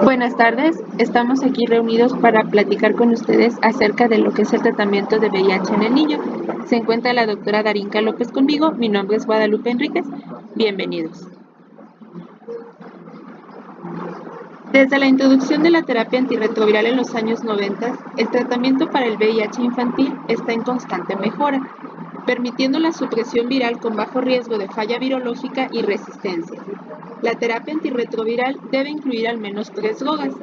Buenas tardes, estamos aquí reunidos para platicar con ustedes acerca de lo que es el tratamiento de VIH en el niño. Se encuentra la doctora Darinka López conmigo, mi nombre es Guadalupe Enríquez, bienvenidos. Desde la introducción de la terapia antirretroviral en los años 90, el tratamiento para el VIH infantil está en constante mejora, permitiendo la supresión viral con bajo riesgo de falla virológica y resistencia. La terapia antirretroviral debe incluir al menos 3 drogas.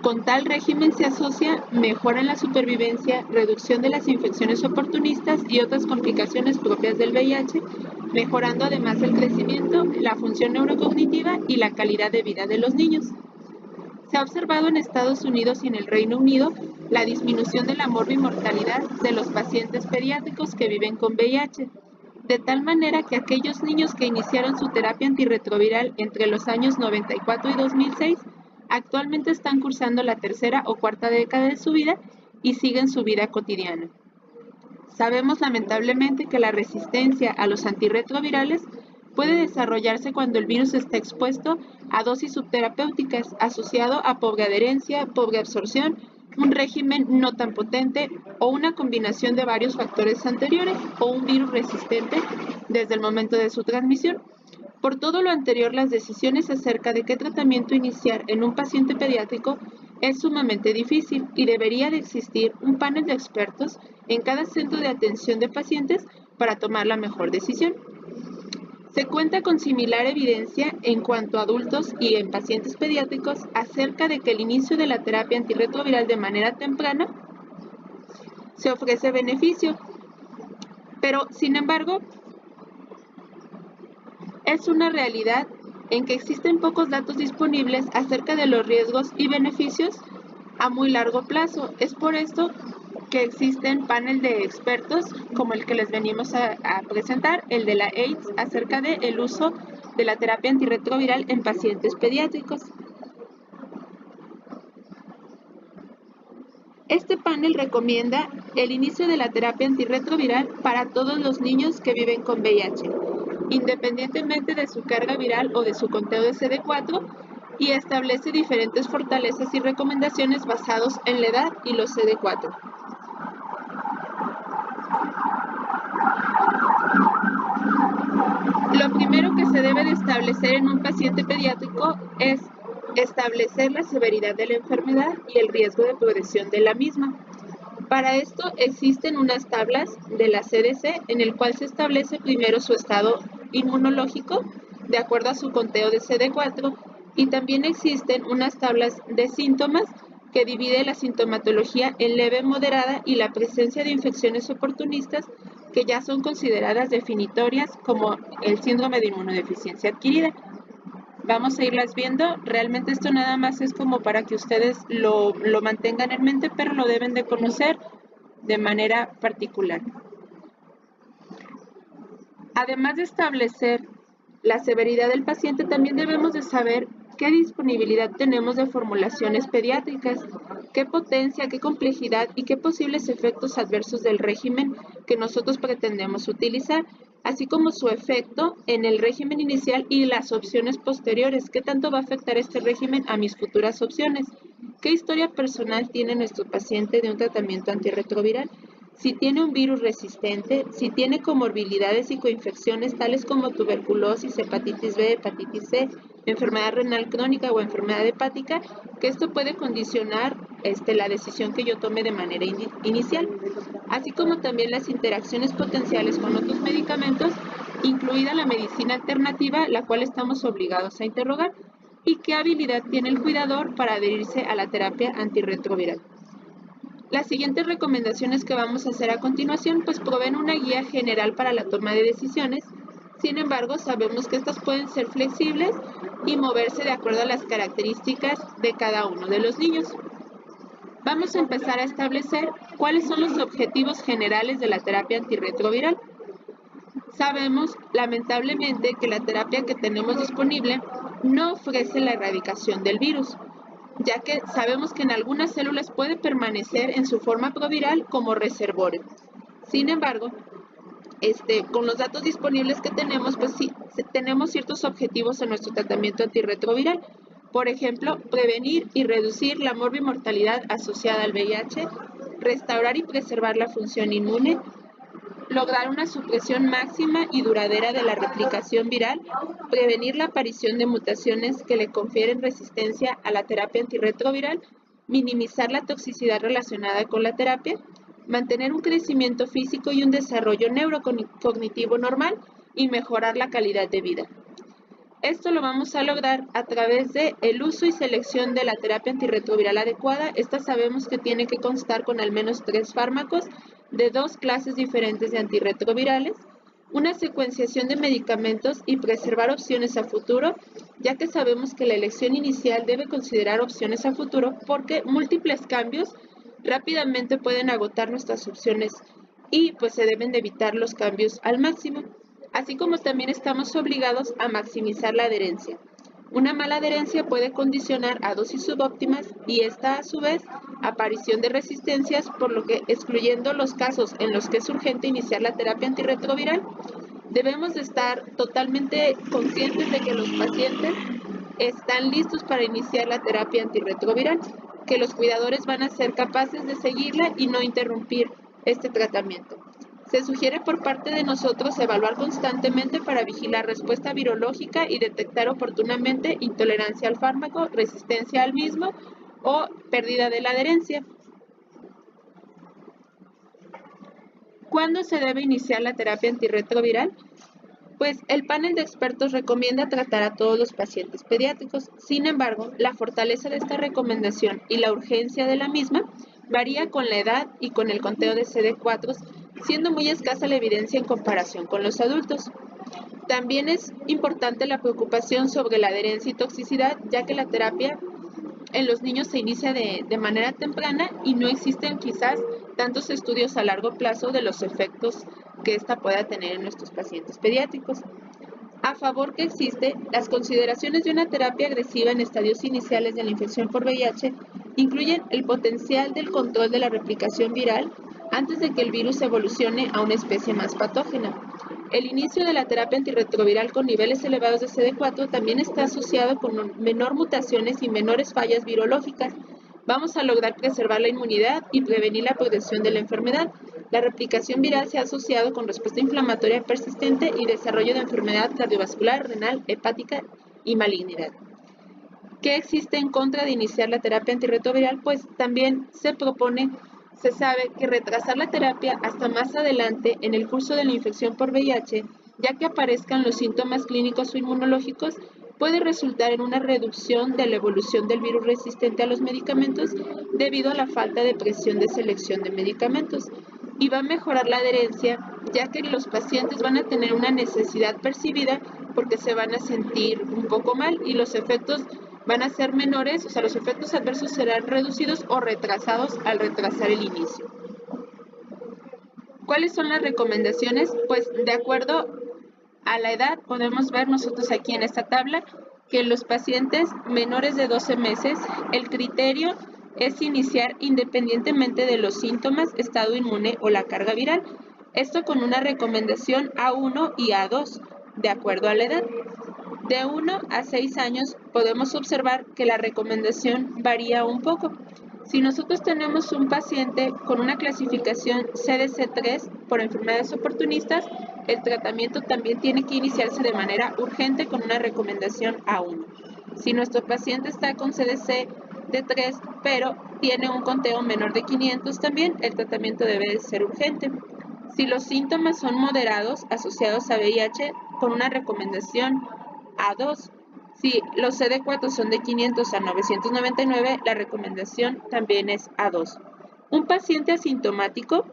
Con tal régimen se asocia mejora en la supervivencia, reducción de las infecciones oportunistas y otras complicaciones propias del VIH, mejorando además el crecimiento, la función neurocognitiva y la calidad de vida de los niños. Se ha observado en Estados Unidos y en el Reino Unido la disminución de la morbimortalidad de los pacientes pediátricos que viven con VIH, de tal manera que aquellos niños que iniciaron su terapia antirretroviral entre los años 94 y 2006 actualmente están cursando la tercera o cuarta década de su vida y siguen su vida cotidiana. Sabemos lamentablemente que la resistencia a los antirretrovirales puede desarrollarse cuando el virus está expuesto a dosis subterapéuticas asociado a pobre adherencia, pobre absorción, un régimen no tan potente o una combinación de varios factores anteriores o un virus resistente desde el momento de su transmisión. Por todo lo anterior, las decisiones acerca de qué tratamiento iniciar en un paciente pediátrico es sumamente difícil y debería de existir un panel de expertos en cada centro de atención de pacientes para tomar la mejor decisión. Se cuenta con similar evidencia en cuanto a adultos y en pacientes pediátricos acerca de que el inicio de la terapia antirretroviral de manera temprana se ofrece beneficio, pero sin embargo es una realidad en que existen pocos datos disponibles acerca de los riesgos y beneficios a muy largo plazo. Es por esto que existen panel de expertos como el que les venimos a presentar, el de la AIDS, acerca del uso de la terapia antirretroviral en pacientes pediátricos. Este panel recomienda el inicio de la terapia antirretroviral para todos los niños que viven con VIH, independientemente de su carga viral o de su conteo de CD4, y establece diferentes fortalezas y recomendaciones basados en la edad y los CD4. Lo primero que se debe de establecer en un paciente pediátrico es establecer la severidad de la enfermedad y el riesgo de progresión de la misma. Para esto existen unas tablas de la CDC en el cual se establece primero su estado inmunológico de acuerdo a su conteo de CD4 y también existen unas tablas de síntomas que divide la sintomatología en leve, moderada y la presencia de infecciones oportunistas que ya son consideradas definitorias como el síndrome de inmunodeficiencia adquirida. Vamos a irlas viendo. Realmente esto nada más es como para que ustedes lo mantengan en mente, pero lo deben de conocer de manera particular. Además de establecer la severidad del paciente, también debemos de saber qué disponibilidad tenemos de formulaciones pediátricas, qué potencia, qué complejidad y qué posibles efectos adversos del régimen que nosotros pretendemos utilizar, así como su efecto en el régimen inicial y las opciones posteriores. ¿Qué tanto va a afectar este régimen a mis futuras opciones? ¿Qué historia personal tiene nuestro paciente de un tratamiento antirretroviral? Si tiene un virus resistente, si tiene comorbilidades y coinfecciones tales como tuberculosis, hepatitis B, hepatitis C, enfermedad renal crónica o enfermedad hepática, que esto puede condicionar la decisión que yo tome de manera inicial, así como también las interacciones potenciales con otros medicamentos, incluida la medicina alternativa, la cual estamos obligados a interrogar, y qué habilidad tiene el cuidador para adherirse a la terapia antirretroviral. Las siguientes recomendaciones que vamos a hacer a continuación pues proveen una guía general para la toma de decisiones. Sin embargo, sabemos que estas pueden ser flexibles y moverse de acuerdo a las características de cada uno de los niños. Vamos a empezar a establecer cuáles son los objetivos generales de la terapia antirretroviral. Sabemos, lamentablemente, que la terapia que tenemos disponible no ofrece la erradicación del virus, ya que sabemos que en algunas células puede permanecer en su forma proviral como reservorio. Sin embargo, con los datos disponibles que tenemos, pues sí, tenemos ciertos objetivos en nuestro tratamiento antirretroviral, Por ejemplo, prevenir y reducir la morbimortalidad asociada al VIH, restaurar y preservar la función inmune, lograr una supresión máxima y duradera de la replicación viral, prevenir la aparición de mutaciones que le confieren resistencia a la terapia antirretroviral, minimizar la toxicidad relacionada con la terapia, mantener un crecimiento físico y un desarrollo neurocognitivo normal y mejorar la calidad de vida. Esto lo vamos a lograr a través de el uso y selección de la terapia antirretroviral adecuada. Esta sabemos que tiene que constar con al menos 3 fármacos de 2 clases diferentes de antirretrovirales, una secuenciación de medicamentos y preservar opciones a futuro, ya que sabemos que la elección inicial debe considerar opciones a futuro porque múltiples cambios rápidamente pueden agotar nuestras opciones y pues se deben de evitar los cambios al máximo. Así como también estamos obligados a maximizar la adherencia. Una mala adherencia puede condicionar a dosis subóptimas y esta a su vez aparición de resistencias, por lo que excluyendo los casos en los que es urgente iniciar la terapia antirretroviral, debemos de estar totalmente conscientes de que los pacientes están listos para iniciar la terapia antirretroviral, que los cuidadores van a ser capaces de seguirla y no interrumpir este tratamiento. Se sugiere por parte de nosotros evaluar constantemente para vigilar respuesta virológica y detectar oportunamente intolerancia al fármaco, resistencia al mismo o pérdida de la adherencia. ¿Cuándo se debe iniciar la terapia antirretroviral? Pues el panel de expertos recomienda tratar a todos los pacientes pediátricos. Sin embargo, la fortaleza de esta recomendación y la urgencia de la misma varía con la edad y con el conteo de CD4, siendo muy escasa la evidencia en comparación con los adultos. También es importante la preocupación sobre la adherencia y toxicidad, ya que la terapia en los niños se inicia de manera temprana y no existen quizás tantos estudios a largo plazo de los efectos que ésta pueda tener en nuestros pacientes pediátricos. A favor que existe, las consideraciones de una terapia agresiva en estadios iniciales de la infección por VIH incluyen el potencial del control de la replicación viral antes de que el virus evolucione a una especie más patógena. El inicio de la terapia antirretroviral con niveles elevados de CD4 también está asociado con menor mutaciones y menores fallas virológicas. Vamos a lograr preservar la inmunidad y prevenir la progresión de la enfermedad. La replicación viral se ha asociado con respuesta inflamatoria persistente y desarrollo de enfermedad cardiovascular, renal, hepática y malignidad. ¿Qué existe en contra de iniciar la terapia antirretroviral? Pues también se sabe que retrasar la terapia hasta más adelante en el curso de la infección por VIH, ya que aparezcan los síntomas clínicos o inmunológicos, puede resultar en una reducción de la evolución del virus resistente a los medicamentos debido a la falta de presión de selección de medicamentos. Y va a mejorar la adherencia, ya que los pacientes van a tener una necesidad percibida porque se van a sentir un poco mal y los efectos van a ser menores, o sea, los efectos adversos serán reducidos o retrasados al retrasar el inicio. ¿Cuáles son las recomendaciones? Pues de acuerdo a la edad, podemos ver nosotros aquí en esta tabla que los pacientes menores de 12 meses, el criterio es iniciar independientemente de los síntomas, estado inmune o la carga viral. Esto con una recomendación A1 y A2, de acuerdo a la edad. De 1 a 6 años podemos observar que la recomendación varía un poco. Si nosotros tenemos un paciente con una clasificación CDC3 por enfermedades oportunistas, el tratamiento también tiene que iniciarse de manera urgente con una recomendación A1. Si nuestro paciente está con CDC de 3, pero tiene un conteo menor de 500 también, el tratamiento debe ser urgente. Si los síntomas son moderados asociados a VIH, con una recomendación A2. Si los CD4 son de 500 a 999, la recomendación también es A2. Un paciente asintomático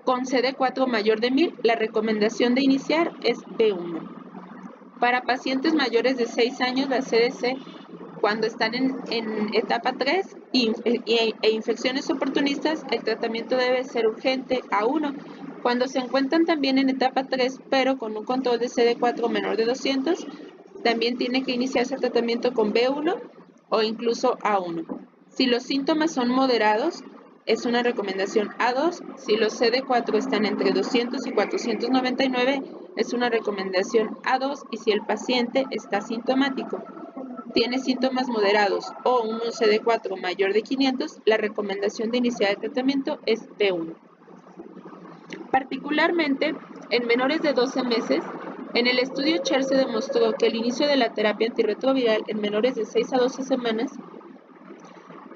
con CD4 mayor de 1000, la recomendación de iniciar es B1. Para pacientes mayores de 6 años, la CDC, cuando están en etapa 3 e infecciones oportunistas, el tratamiento debe ser urgente A1. Cuando se encuentran también en etapa 3, pero con un control de CD4 menor de 200, también tiene que iniciarse el tratamiento con B1 o incluso A1. Si los síntomas son moderados, es una recomendación A2. Si los CD4 están entre 200 y 499, es una recomendación A2. Y si el paciente está sintomático. tiene síntomas moderados o un CD4 mayor de 500, la recomendación de iniciar el tratamiento es P1. Particularmente, en menores de 12 meses, en el estudio CHER se demostró que el inicio de la terapia antirretroviral en menores de 6 a 12 semanas,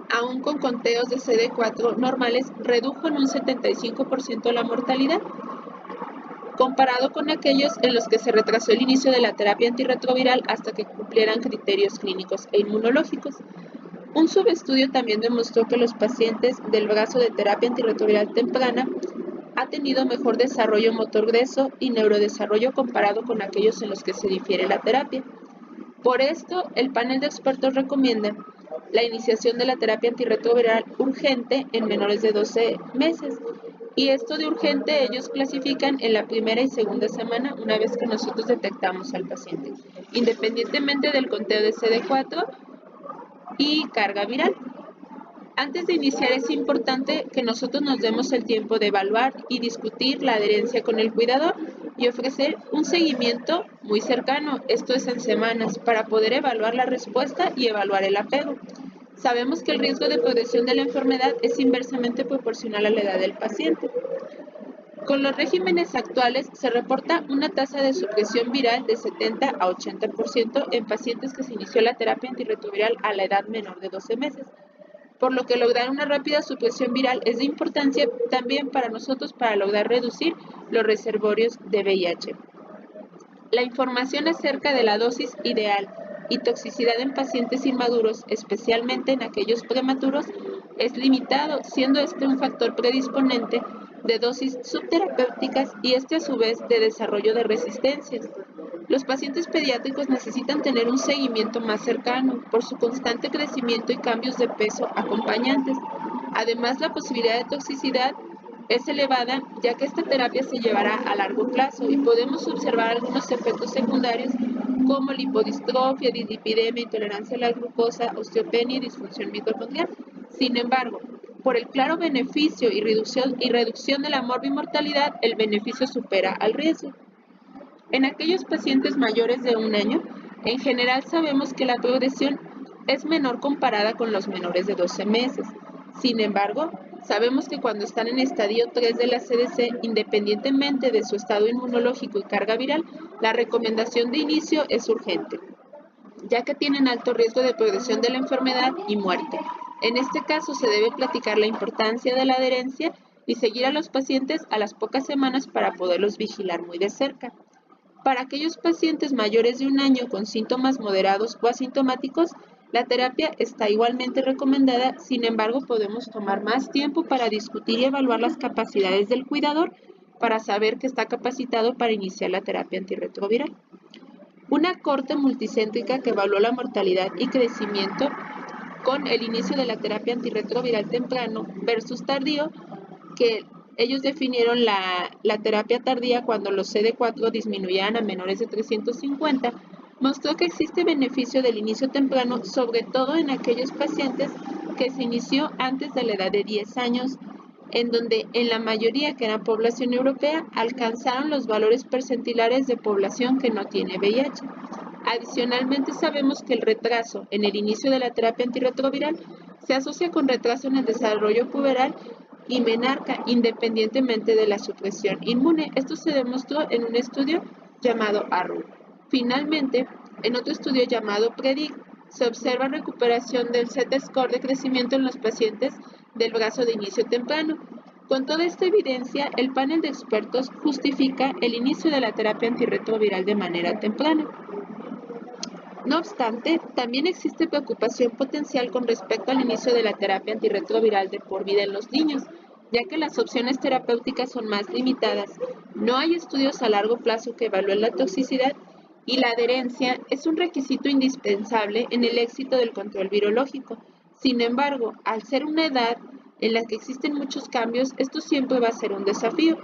aún con conteos de CD4 normales, redujo en un 75% la mortalidad, comparado con aquellos en los que se retrasó el inicio de la terapia antirretroviral hasta que cumplieran criterios clínicos e inmunológicos. Un subestudio también demostró que los pacientes del brazo de terapia antirretroviral temprana ha tenido mejor desarrollo motor grueso y neurodesarrollo comparado con aquellos en los que se difiere la terapia. Por esto, el panel de expertos recomienda la iniciación de la terapia antirretroviral urgente en menores de 12 meses. Y esto de urgente ellos clasifican en la primera y segunda semana una vez que nosotros detectamos al paciente, independientemente del conteo de CD4 y carga viral. Antes de iniciar es importante que nosotros nos demos el tiempo de evaluar y discutir la adherencia con el cuidador y ofrecer un seguimiento muy cercano, esto es en semanas, para poder evaluar la respuesta y evaluar el apego. Sabemos que el riesgo de progresión de la enfermedad es inversamente proporcional a la edad del paciente. Con los regímenes actuales se reporta una tasa de supresión viral de 70 a 80% en pacientes que se inició la terapia antirretroviral a la edad menor de 12 meses, por lo que lograr una rápida supresión viral es de importancia también para nosotros para lograr reducir los reservorios de VIH. La información acerca de la dosis ideal y toxicidad en pacientes inmaduros, especialmente en aquellos prematuros, es limitado, siendo este un factor predisponente de dosis subterapéuticas y este a su vez de desarrollo de resistencias. Los pacientes pediátricos necesitan tener un seguimiento más cercano por su constante crecimiento y cambios de peso acompañantes. Además, la posibilidad de toxicidad es elevada, ya que esta terapia se llevará a largo plazo y podemos observar algunos efectos secundarios como lipodistrofia, dislipidemia, intolerancia a la glucosa, osteopenia y disfunción mitocondrial. Sin embargo, por el claro beneficio y reducción de la morbimortalidad, el beneficio supera al riesgo. En aquellos pacientes mayores de 1 año, en general sabemos que la progresión es menor comparada con los menores de 12 meses. Sin embargo, sabemos que cuando están en estadio 3 de la CDC, independientemente de su estado inmunológico y carga viral, la recomendación de inicio es urgente, ya que tienen alto riesgo de progresión de la enfermedad y muerte. En este caso se debe platicar la importancia de la adherencia y seguir a los pacientes a las pocas semanas para poderlos vigilar muy de cerca. Para aquellos pacientes mayores de 1 año con síntomas moderados o asintomáticos, la terapia está igualmente recomendada, sin embargo podemos tomar más tiempo para discutir y evaluar las capacidades del cuidador para saber que está capacitado para iniciar la terapia antirretroviral. Una corte multicéntrica que evaluó la mortalidad y crecimiento con el inicio de la terapia antirretroviral temprano versus tardío, que ellos definieron la terapia tardía cuando los CD4 disminuían a menores de 350, mostró que existe beneficio del inicio temprano, sobre todo en aquellos pacientes que se inició antes de la edad de 10 años, en donde en la mayoría, que era población europea, alcanzaron los valores percentilares de población que no tiene VIH. Adicionalmente, sabemos que el retraso en el inicio de la terapia antirretroviral se asocia con retraso en el desarrollo puberal y menarca, independientemente de la supresión inmune. Esto se demostró en un estudio llamado ARROW. Finalmente, en otro estudio llamado PREDICT, se observa recuperación del Z-score de crecimiento en los pacientes del brazo de inicio temprano. Con toda esta evidencia, el panel de expertos justifica el inicio de la terapia antirretroviral de manera temprana. No obstante, también existe preocupación potencial con respecto al inicio de la terapia antirretroviral de por vida en los niños, ya que las opciones terapéuticas son más limitadas, no hay estudios a largo plazo que evalúen la toxicidad y la adherencia es un requisito indispensable en el éxito del control virológico. Sin embargo, al ser una edad en la que existen muchos cambios, esto siempre va a ser un desafío.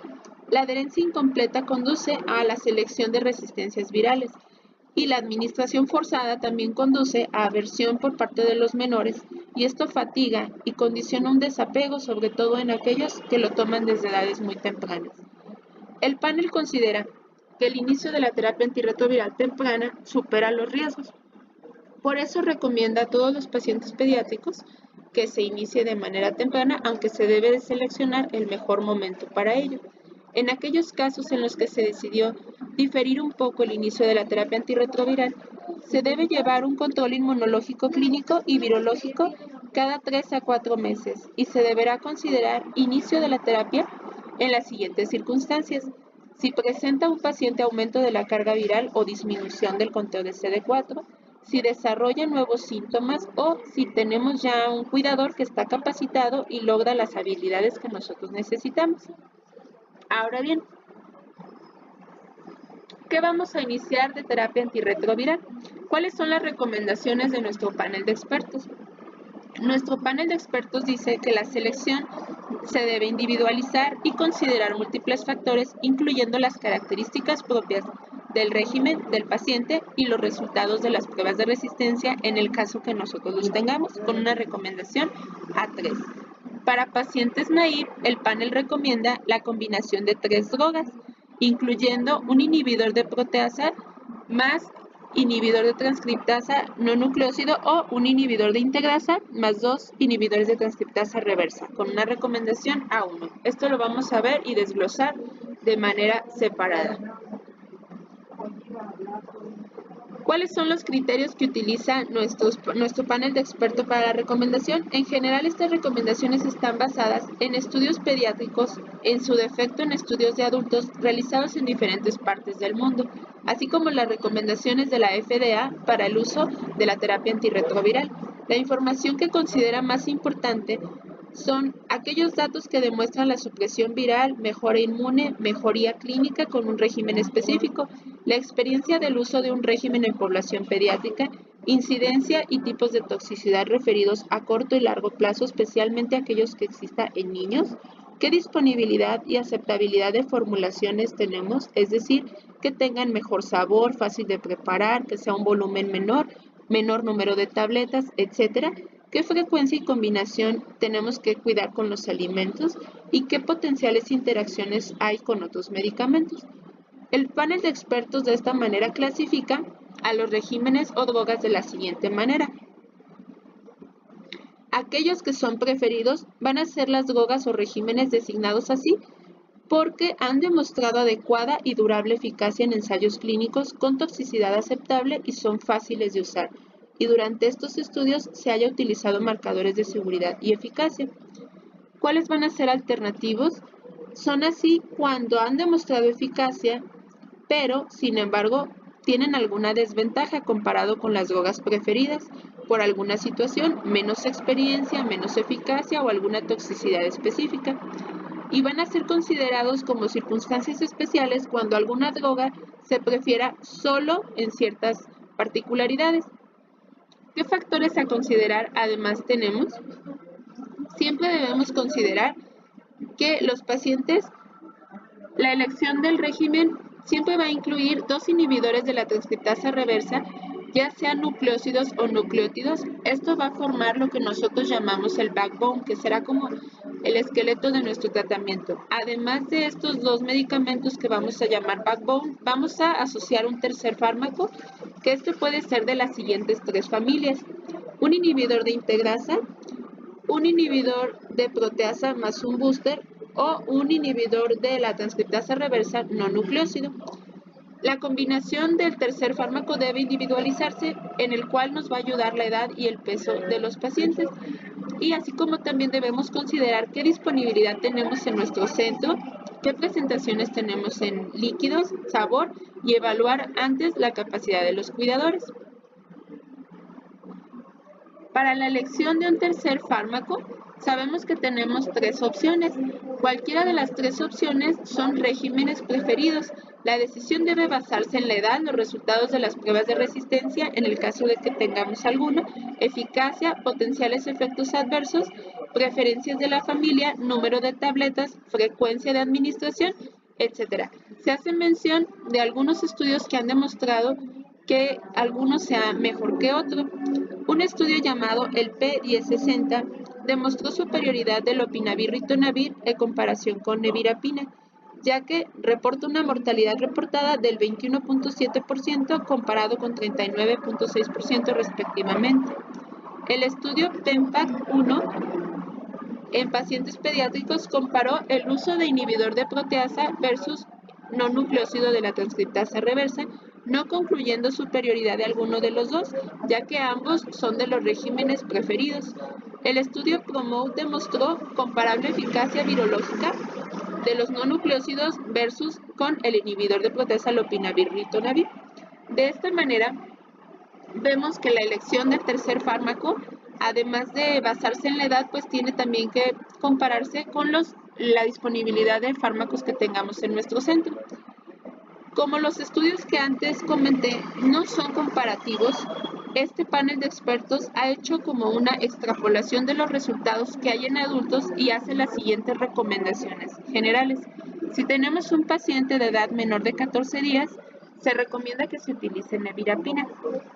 La adherencia incompleta conduce a la selección de resistencias virales, y la administración forzada también conduce a aversión por parte de los menores y esto fatiga y condiciona un desapego, sobre todo en aquellos que lo toman desde edades muy tempranas. El panel considera que el inicio de la terapia antirretroviral temprana supera los riesgos. Por eso recomienda a todos los pacientes pediátricos que se inicie de manera temprana, aunque se debe de seleccionar el mejor momento para ello. En aquellos casos en los que se decidió diferir un poco el inicio de la terapia antirretroviral, se debe llevar un control inmunológico clínico y virológico cada 3 a 4 meses y se deberá considerar inicio de la terapia en las siguientes circunstancias. Si presenta un paciente aumento de la carga viral o disminución del conteo de CD4, si desarrolla nuevos síntomas o si tenemos ya un cuidador que está capacitado y logra las habilidades que nosotros necesitamos. Ahora bien, ¿qué vamos a iniciar de terapia antirretroviral? ¿Cuáles son las recomendaciones de nuestro panel de expertos? Nuestro panel de expertos dice que la selección se debe individualizar y considerar múltiples factores, incluyendo las características propias del régimen del paciente y los resultados de las pruebas de resistencia en el caso que nosotros los tengamos, con una recomendación a 3. Para pacientes naive, el panel recomienda la combinación de 3 drogas, incluyendo un inhibidor de proteasa más inhibidor de transcriptasa no nucleósido o un inhibidor de integrasa más 2 inhibidores de transcriptasa reversa, con una recomendación A1. Esto lo vamos a ver y desglosar de manera separada. ¿Cuáles son los criterios que utiliza nuestro panel de expertos para la recomendación? En general, estas recomendaciones están basadas en estudios pediátricos, en su defecto en estudios de adultos realizados en diferentes partes del mundo, así como las recomendaciones de la FDA para el uso de la terapia antirretroviral. La información que considera más importante son aquellos datos que demuestran la supresión viral, mejora inmune, mejoría clínica con un régimen específico, la experiencia del uso de un régimen en población pediátrica, incidencia y tipos de toxicidad referidos a corto y largo plazo, especialmente aquellos que exista en niños, qué disponibilidad y aceptabilidad de formulaciones tenemos, es decir, que tengan mejor sabor, fácil de preparar, que sea un volumen menor, menor número de tabletas, etcétera. ¿Qué frecuencia y combinación tenemos que cuidar con los alimentos y qué potenciales interacciones hay con otros medicamentos? El panel de expertos de esta manera clasifica a los regímenes o drogas de la siguiente manera. Aquellos que son preferidos van a ser las drogas o regímenes designados así porque han demostrado adecuada y durable eficacia en ensayos clínicos con toxicidad aceptable y son fáciles de usar. Y durante estos estudios se haya utilizado marcadores de seguridad y eficacia. ¿Cuáles van a ser alternativos? Son así cuando han demostrado eficacia, pero, sin embargo, tienen alguna desventaja comparado con las drogas preferidas, por alguna situación, menos experiencia, menos eficacia o alguna toxicidad específica. Y van a ser considerados como circunstancias especiales cuando alguna droga se prefiera solo en ciertas particularidades. ¿Qué factores a considerar además tenemos? Siempre debemos considerar que los pacientes, la elección del régimen siempre va a incluir 2 inhibidores de la transcriptasa reversa, ya sean nucleósidos o nucleótidos. Esto va a formar lo que nosotros llamamos el backbone, que será como el esqueleto de nuestro tratamiento. Además de estos 2 medicamentos que vamos a llamar backbone, vamos a asociar un tercer fármaco, que este puede ser de las siguientes 3 familias. Un inhibidor de integrasa, un inhibidor de proteasa más un booster o un inhibidor de la transcriptasa reversa no nucleósido. La combinación del tercer fármaco debe individualizarse, en el cual nos va a ayudar la edad y el peso de los pacientes. Y así como también debemos considerar qué disponibilidad tenemos en nuestro centro, qué presentaciones tenemos en líquidos, sabor y evaluar antes la capacidad de los cuidadores. Para la elección de un tercer fármaco, sabemos que tenemos 3 opciones. Cualquiera de las 3 opciones son regímenes preferidos. La decisión debe basarse en la edad, los resultados de las pruebas de resistencia, en el caso de que tengamos alguno, eficacia, potenciales efectos adversos, preferencias de la familia, número de tabletas, frecuencia de administración, etc. Se hace mención de algunos estudios que han demostrado que alguno sea mejor que otro. Un estudio llamado el P1060 demostró superioridad del lopinavir-ritonavir en comparación con nevirapina ya que reporta una mortalidad reportada del 21.7% comparado con 39.6% respectivamente. El estudio PEMPACT-1 en pacientes pediátricos comparó el uso de inhibidor de proteasa versus no nucleócido de la transcriptasa reversa, no concluyendo superioridad de alguno de los dos, ya que ambos son de los regímenes preferidos. El estudio PROMOTE demostró comparable eficacia virológica de los no nucleócidos versus con el inhibidor de proteasa lopinavir-ritonavir. De esta manera, vemos que la elección del tercer fármaco, además de basarse en la edad, pues tiene también que compararse con la disponibilidad de fármacos que tengamos en nuestro centro. Como los estudios que antes comenté no son comparativos, este panel de expertos ha hecho como una extrapolación de los resultados que hay en adultos y hace las siguientes recomendaciones generales. Si tenemos un paciente de edad menor de 14 días, se recomienda que se utilice nevirapina.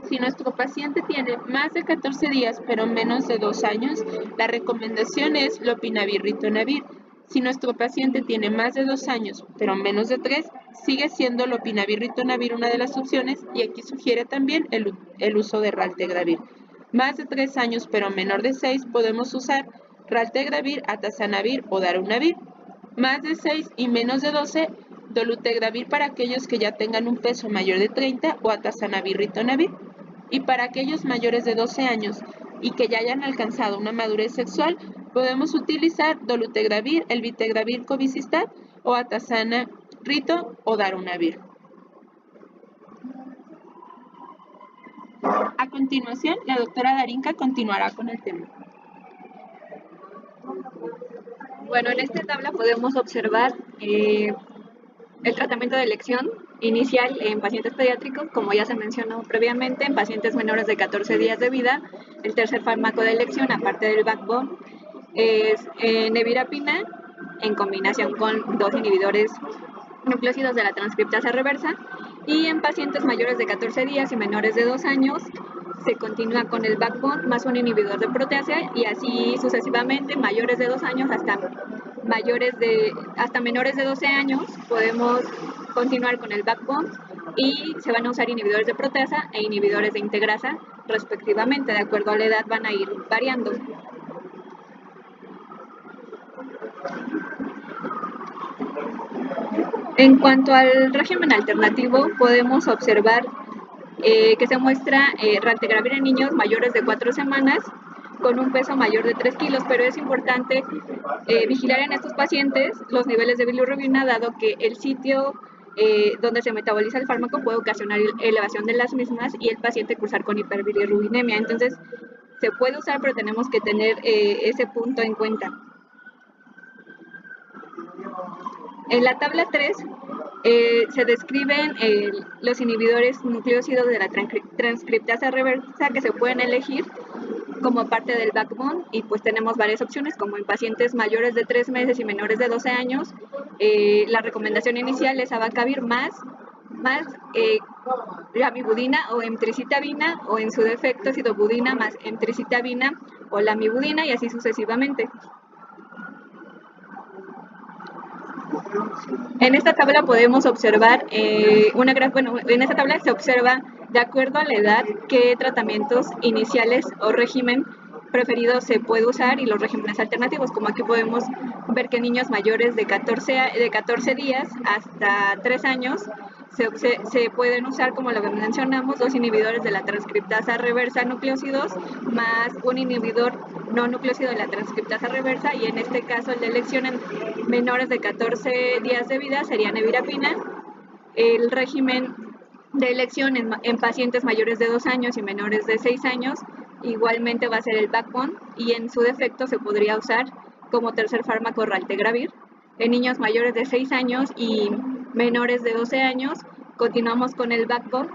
Si nuestro paciente tiene más de 14 días pero menos de 2 años, la recomendación es lopinavir-ritonavir. Si nuestro paciente tiene más de 2 años pero menos de 3, sigue siendo lopinavir-ritonavir una de las opciones y aquí sugiere también el uso de raltegravir. Más de 3 años pero menor de 6 podemos usar raltegravir, atazanavir o darunavir. Más de 6 y menos de 12, dolutegravir para aquellos que ya tengan un peso mayor de 30 o atazanavir-ritonavir. Y para aquellos mayores de 12 años y que ya hayan alcanzado una madurez sexual, podemos utilizar dolutegravir, elvitegravir cobicistat o atazana, rito o darunavir. A continuación, la doctora Darinka continuará con el tema. Bueno, en esta tabla podemos observar el tratamiento de elección inicial en pacientes pediátricos, como ya se mencionó previamente, en pacientes menores de 14 días de vida. El tercer fármaco de elección, aparte del backbone, es nevirapina en combinación con 2 inhibidores nucleócidos de la transcriptasa reversa, y en pacientes mayores de 14 días y menores de 2 años se continúa con el backbone más un inhibidor de proteasa y así sucesivamente, mayores de 2 años hasta menores de 12 años podemos continuar con el backbone y se van a usar inhibidores de proteasa e inhibidores de integrasa respectivamente, de acuerdo a la edad van a ir variando. En cuanto al régimen alternativo, podemos observar que se muestra raltegravir en niños mayores de 4 semanas con un peso mayor de 3 kilos, pero es importante vigilar en estos pacientes los niveles de bilirrubina, dado que el sitio donde se metaboliza el fármaco puede ocasionar elevación de las mismas y el paciente cursar con hiperbilirrubinemia. Entonces, se puede usar, pero tenemos que tener ese punto en cuenta. En la tabla 3 se describen los inhibidores nucleócidos de la transcriptasa reversa que se pueden elegir como parte del backbone y pues tenemos varias opciones, como en pacientes mayores de 3 meses y menores de 12 años. La recomendación inicial es abacavir más lamivudina o emtricitabina, o en su defecto sidobudina más emtricitabina o lamivudina, y así sucesivamente. En esta tabla podemos observar en esta tabla se observa de acuerdo a la edad qué tratamientos iniciales o régimen preferido se puede usar y los regímenes alternativos, como aquí podemos ver que niños mayores de 14 días hasta 3 años se pueden usar, como lo que mencionamos, 2 inhibidores de la transcriptasa reversa nucleócidos más un inhibidor no nucleócido de la transcriptasa reversa, y en este caso el de elección en menores de 14 días de vida sería nevirapina. El régimen de elección en pacientes mayores de 2 años y menores de 6 años igualmente va a ser el backbone, y en su defecto se podría usar como tercer fármaco raltegravir. En niños mayores de 6 años y menores de 12 años continuamos con el backbone,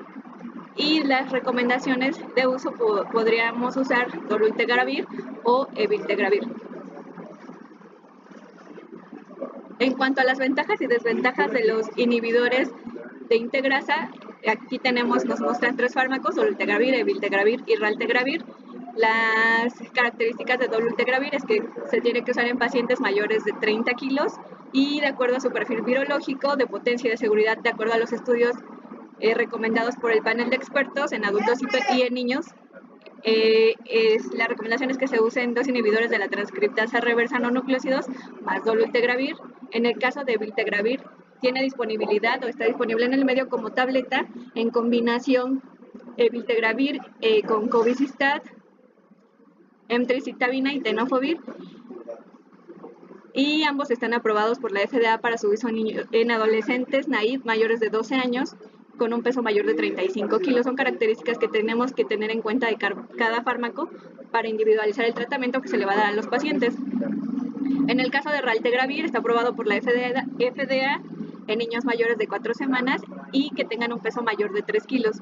y las recomendaciones de uso podríamos usar dolutegravir o ebiltegravir. En cuanto a las ventajas y desventajas de los inhibidores de integrasa, aquí nos muestran 3 fármacos: dolutegravir, ebiltegravir y raltegravir. Las características de dolutegravir es que se tiene que usar en pacientes mayores de 30 kilos y de acuerdo a su perfil virológico, de potencia y de seguridad, de acuerdo a los estudios recomendados por el panel de expertos en adultos y en niños. La recomendación es que se usen 2 inhibidores de la transcriptasa reversa no nucleósidos más dolutegravir. En el caso de viltegravir, tiene disponibilidad o está disponible en el medio como tableta en combinación viltegravir con cobicistat, emtricitabina y tenofovir, y ambos están aprobados por la FDA para su uso en adolescentes naive mayores de 12 años con un peso mayor de 35 kilos. Son características que tenemos que tener en cuenta de cada fármaco para individualizar el tratamiento que se le va a dar a los pacientes. En el caso de raltegravir, está aprobado por la FDA en niños mayores de 4 semanas y que tengan un peso mayor de 3 kilos.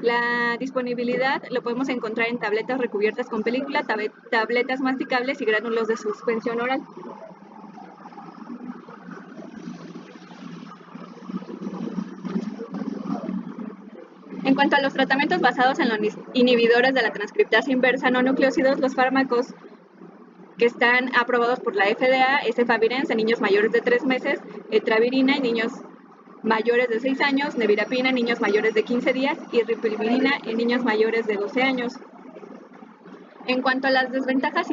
La disponibilidad lo podemos encontrar en tabletas recubiertas con película, tabletas masticables y gránulos de suspensión oral. En cuanto a los tratamientos basados en los inhibidores de la transcriptasa inversa no nucleósidos, los fármacos que están aprobados por la FDA es efavirenz en niños mayores de 3 meses, etravirina en niños mayores de 6 años, nevirapina en niños mayores de 15 días y ripilvirina en niños mayores de 12 años. En cuanto a las desventajas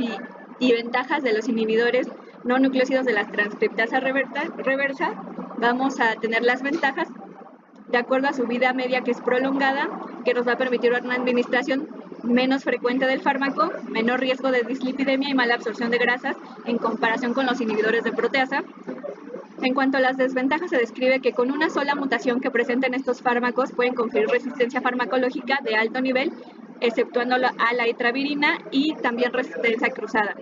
y ventajas de los inhibidores no nucleósidos de la transcriptasa reversa, vamos a tener las ventajas de acuerdo a su vida media, que es prolongada, que nos va a permitir una administración menos frecuente del fármaco, menor riesgo de dislipidemia y mala absorción de grasas en comparación con los inhibidores de proteasa. En cuanto a las desventajas, se describe que con una sola mutación que presenten estos fármacos pueden conferir resistencia farmacológica de alto nivel, exceptuando a la etravirina, y también resistencia cruzada.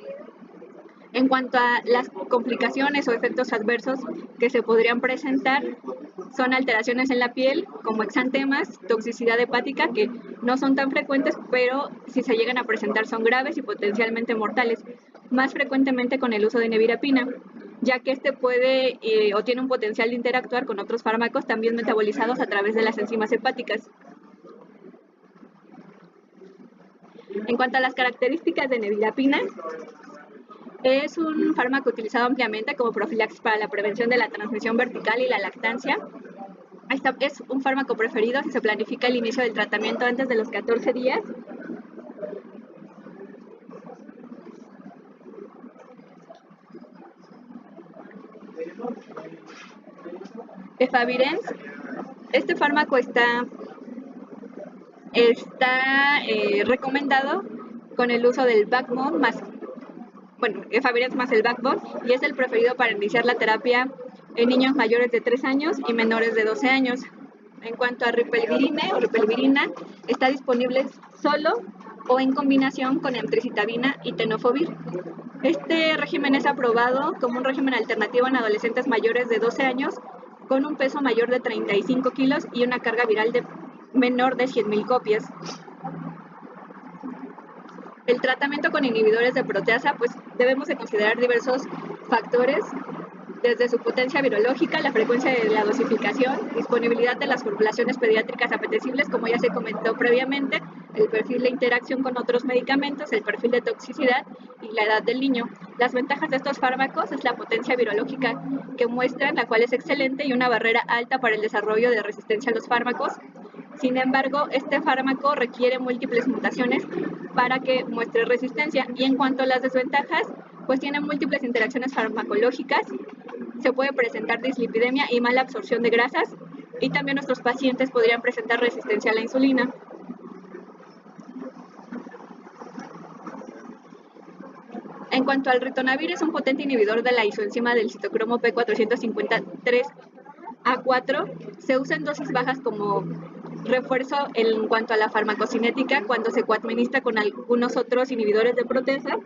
En cuanto a las complicaciones o efectos adversos que se podrían presentar, son alteraciones en la piel, como exantemas, toxicidad hepática, que no son tan frecuentes, pero si se llegan a presentar son graves y potencialmente mortales, más frecuentemente con el uso de nevirapina, ya que este puede o tiene un potencial de interactuar con otros fármacos también metabolizados a través de las enzimas hepáticas. En cuanto a las características de nevirapina, es un fármaco utilizado ampliamente como profilaxis para la prevención de la transmisión vertical y la lactancia. Es un fármaco preferido si se planifica el inicio del tratamiento antes de los 14 días. Efavirenz, este fármaco está recomendado con el uso del backbone efavirenz más el backbone, y es el preferido para iniciar la terapia en niños mayores de 3 años y menores de 12 años. En cuanto a ripelvirina, está disponible solo o en combinación con emtricitabina y tenofovir. Este régimen es aprobado como un régimen alternativo en adolescentes mayores de 12 años con un peso mayor de 35 kilos y una carga viral menor de 100.000 copias. El tratamiento con inhibidores de proteasa, pues debemos de considerar diversos factores, desde su potencia virológica, la frecuencia de la dosificación, disponibilidad de las formulaciones pediátricas apetecibles, como ya se comentó previamente, el perfil de interacción con otros medicamentos, el perfil de toxicidad y la edad del niño. Las ventajas de estos fármacos es la potencia virológica que muestran, la cual es excelente, y una barrera alta para el desarrollo de resistencia a los fármacos. Sin embargo, este fármaco requiere múltiples mutaciones para que muestre resistencia. Y en cuanto a las desventajas, pues tiene múltiples interacciones farmacológicas, se puede presentar dislipidemia y mala absorción de grasas, y también nuestros pacientes podrían presentar resistencia a la insulina. En cuanto al ritonavir, es un potente inhibidor de la isoenzima del citocromo P453A4. Se usa en dosis bajas como refuerzo en cuanto a la farmacocinética cuando se coadministra con algunos otros inhibidores de proteasa,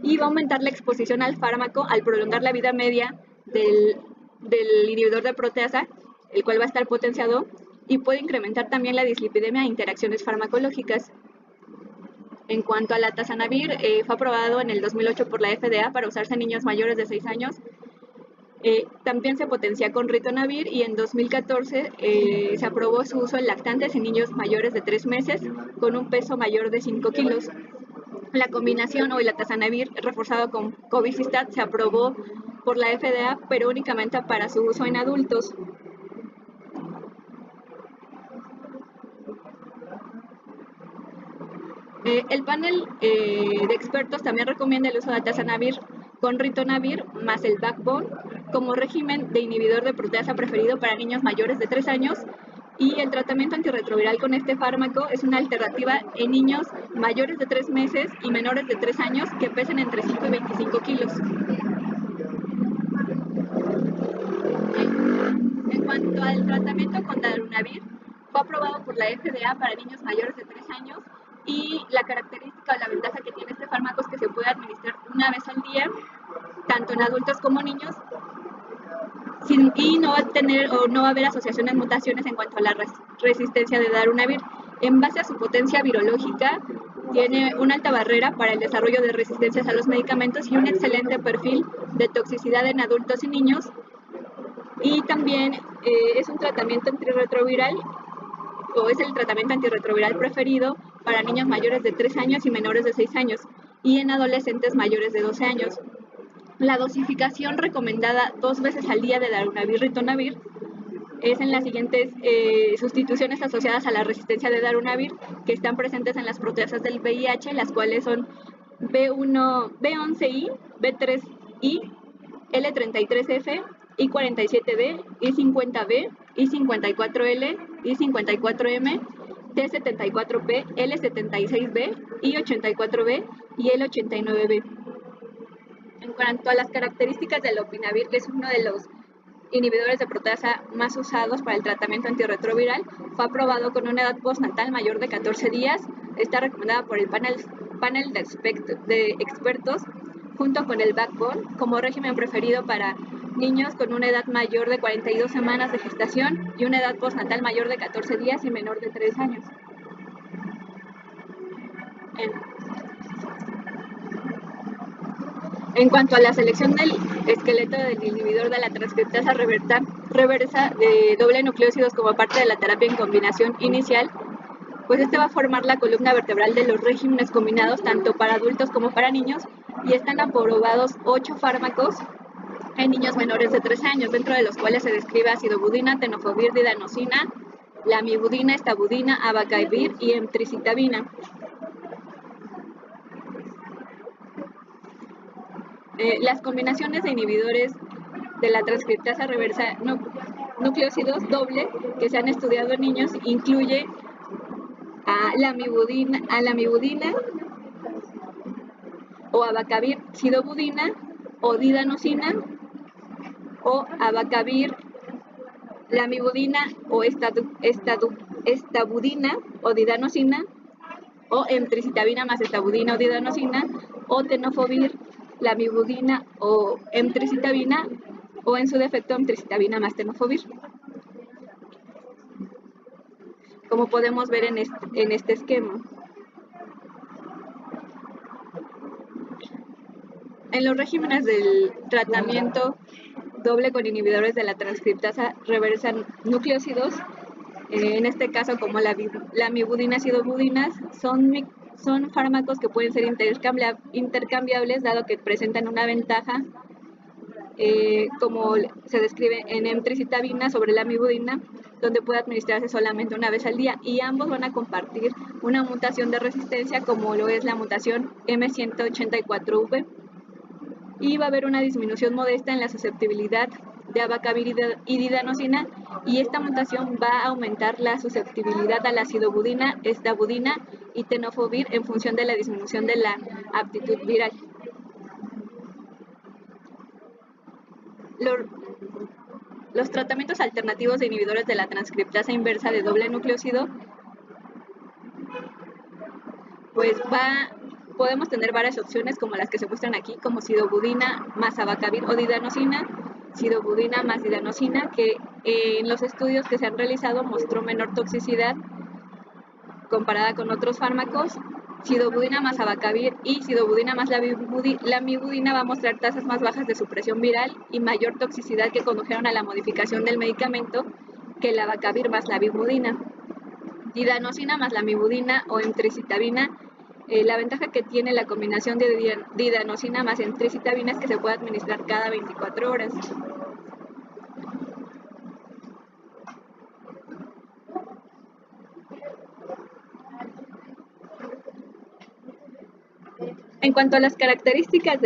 y va a aumentar la exposición al fármaco al prolongar la vida media del inhibidor de proteasa, el cual va a estar potenciado, y puede incrementar también la dislipidemia e interacciones farmacológicas. En cuanto a la tazanavir, fue aprobado en el 2008 por la FDA para usarse en niños mayores de 6 años. También se potencia con ritonavir, y en 2014 se aprobó su uso en lactantes en niños mayores de 3 meses con un peso mayor de 5 kilos. La combinación o el atazanavir reforzado con cobicistat se aprobó por la FDA, pero únicamente para su uso en adultos. El panel de expertos también recomienda el uso de atazanavir con ritonavir más el backbone como régimen de inhibidor de proteasa preferido para niños mayores de 3 años, y el tratamiento antirretroviral con este fármaco es una alternativa en niños mayores de 3 meses y menores de 3 años que pesen entre 5 y 25 kilos. En cuanto al tratamiento con darunavir, fue aprobado por la FDA para niños mayores de 3 años, y la característica o la ventaja que tiene este fármaco es que se puede administrar una vez al día, tanto en adultos como niños, y no va a tener o no va a haber asociaciones, mutaciones en cuanto a la resistencia de darunavir. En base a su potencia virológica, tiene una alta barrera para el desarrollo de resistencias a los medicamentos y un excelente perfil de toxicidad en adultos y niños. Y también es un tratamiento antirretroviral, o es el tratamiento antirretroviral preferido para niños mayores de 3 años y menores de 6 años, y en adolescentes mayores de 12 años. La dosificación recomendada 2 veces al día de darunavir-ritonavir es en las siguientes sustituciones asociadas a la resistencia de darunavir que están presentes en las proteasas del VIH, las cuales son B1, B11I, B3I, L33F, I47D, I50B, I54L, I54M, T74P, L76B, I84B y L89B. En cuanto a las características del lopinavir, que es uno de los inhibidores de proteasa más usados para el tratamiento antirretroviral, fue aprobado con una edad postnatal mayor de 14 días. Está recomendada por el panel de expertos junto con el backbone como régimen preferido para niños con una edad mayor de 42 semanas de gestación y una edad postnatal mayor de 14 días y menor de 3 años. En cuanto a la selección del esqueleto del inhibidor de la transcriptasa reversa de doble nucleósidos como parte de la terapia en combinación inicial, pues este va a formar la columna vertebral de los regímenes combinados tanto para adultos como para niños, y están aprobados 8 fármacos en niños menores de 3 años, dentro de los cuales se describe acidobudina, tenofovir, didanosina, lamivudina, estabudina, abacavir y emtricitabina. Las combinaciones de inhibidores de la transcriptasa reversa nucleósidos doble que se han estudiado en niños incluye a lamivudina o abacavir sidobudina o didanosina, o abacavir lamivudina o estabudina o didanosina, o emtricitabina más estabudina o didanosina, o tenofovir, lamivudina o emtricitabina, o en su defecto emtricitabina más tenofovir. Como podemos ver en este esquema. En los regímenes del tratamiento doble con inhibidores de la transcriptasa reversa nucleósidos, en este caso como la lamivudina sidobudina, son fármacos que pueden ser intercambiables, dado que presentan una ventaja, como se describe en emtricitabina sobre lamivudina, donde puede administrarse solamente una vez al día, y ambos van a compartir una mutación de resistencia como lo es la mutación M184V, y va a haber una disminución modesta en la susceptibilidad de abacavir y didanosina, y esta mutación va a aumentar la susceptibilidad a la acidobudina, estabudina y tenofovir en función de la disminución de la aptitud viral. Los tratamientos alternativos de inhibidores de la transcriptasa inversa de doble nucleósido, pues podemos tener varias opciones como las que se muestran aquí, como sidobudina más abacavir o didanosina, sidobudina más didanosina, que en los estudios que se han realizado mostró menor toxicidad comparada con otros fármacos. Sidobudina más abacavir y sidobudina más lamivudina va a mostrar tasas más bajas de supresión viral y mayor toxicidad que condujeron a la modificación del medicamento que el abacavir más lamivudina. Didanosina más lamivudina o emtricitabina La ventaja que tiene la combinación de didanosina más entricitabina es que se puede administrar cada 24 horas. En cuanto a las características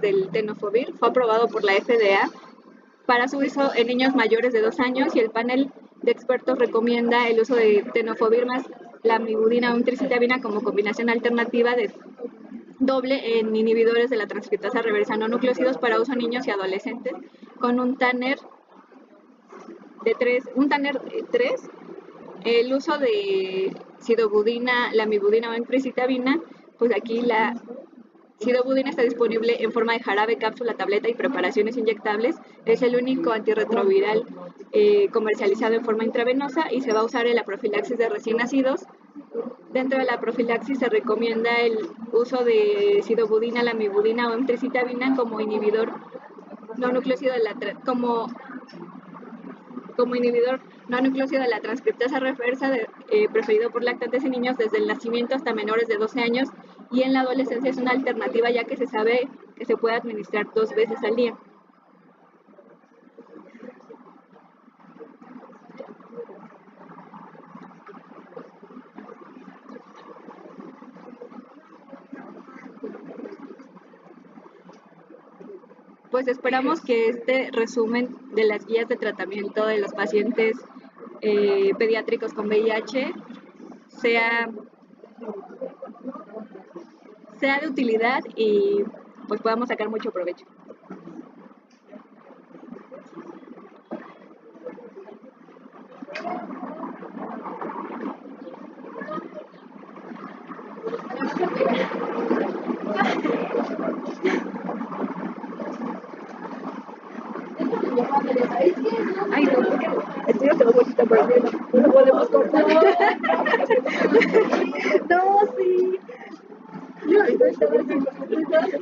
del tenofovir, fue aprobado por la FDA para su uso en niños mayores de 2 años y el panel de expertos recomienda el uso de tenofovir más lamivudina o entricitabina como combinación alternativa de doble en inhibidores de la transcriptasa reversa no nucleósidos para uso en niños y adolescentes con un TANER 3. El uso de sidobudina, lamivudina o entricitabina, pues aquí la sidobudina está disponible en forma de jarabe, cápsula, tableta y preparaciones inyectables. Es el único antirretroviral comercializado en forma intravenosa y se va a usar en la profilaxis de recién nacidos. Dentro de la profilaxis se recomienda el uso de sidobudina, lamivudina o entricitabina como inhibidor no nucleósido de la transcriptasa reversa preferido por lactantes y niños desde el nacimiento hasta menores de 12 años, y en la adolescencia es una alternativa ya que se sabe que se puede administrar 2 veces al día. Pues esperamos que este resumen de las guías de tratamiento de los pacientes pediátricos con VIH sea de utilidad y pues podamos sacar mucho provecho. Ay, no, porque estoy haciendo bolita por aquí, no lo podemos cortar. No, sí. Yo estaba haciendo